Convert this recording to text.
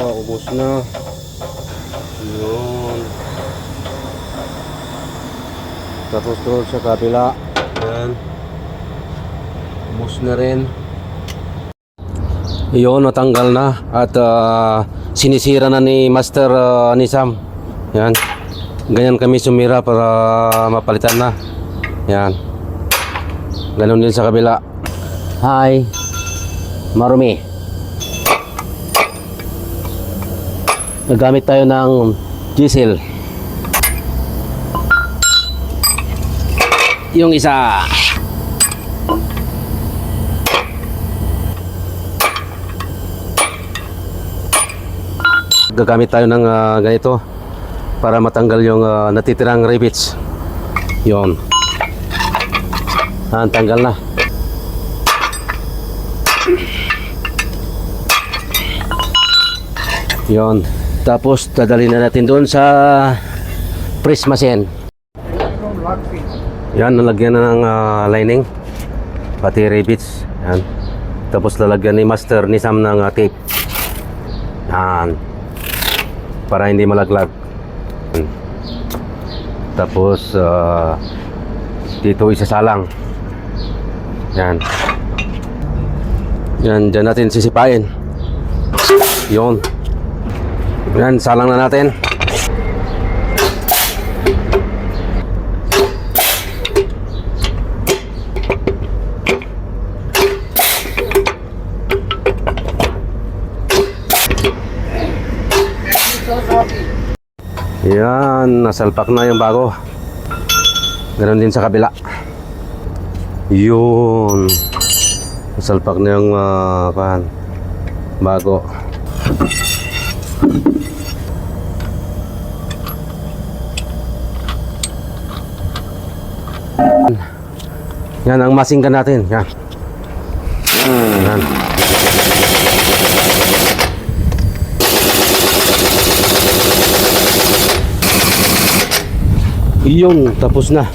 Ubos na. Yun. Tapos doon sa kabila. Yan. Ubos na rin. Yun, natanggal na. At sinisira na ni Master ni Sam. Yan. Ganyan kami sumira para mapalitan na. Yan. Ganon din sa kabila. Hi. Marumi. Nagamit tayo ng diesel. Yung isa. Gagamit tayo ng ganito para matanggal yung natitirang rivets. Yon. Tanggal na. Yon. Tapos dadalhin na natin doon sa press machine. Yan, nalagyan na ng lining, pati rivets. Yan. Tapos lalagyan ni Master ni Sam ng tape. Yan. Para hindi malaglag. Tapos dito isasalang. Yan. Yan, dyan natin sisipain. Yon. Yan, salang na natin. Yan, nasalpak na yung bago. Ganon din sa kabila. Yun. Nasalpak na yung bago. Yan ang masinggan natin. Yan. Yan. Iyon, tapos na.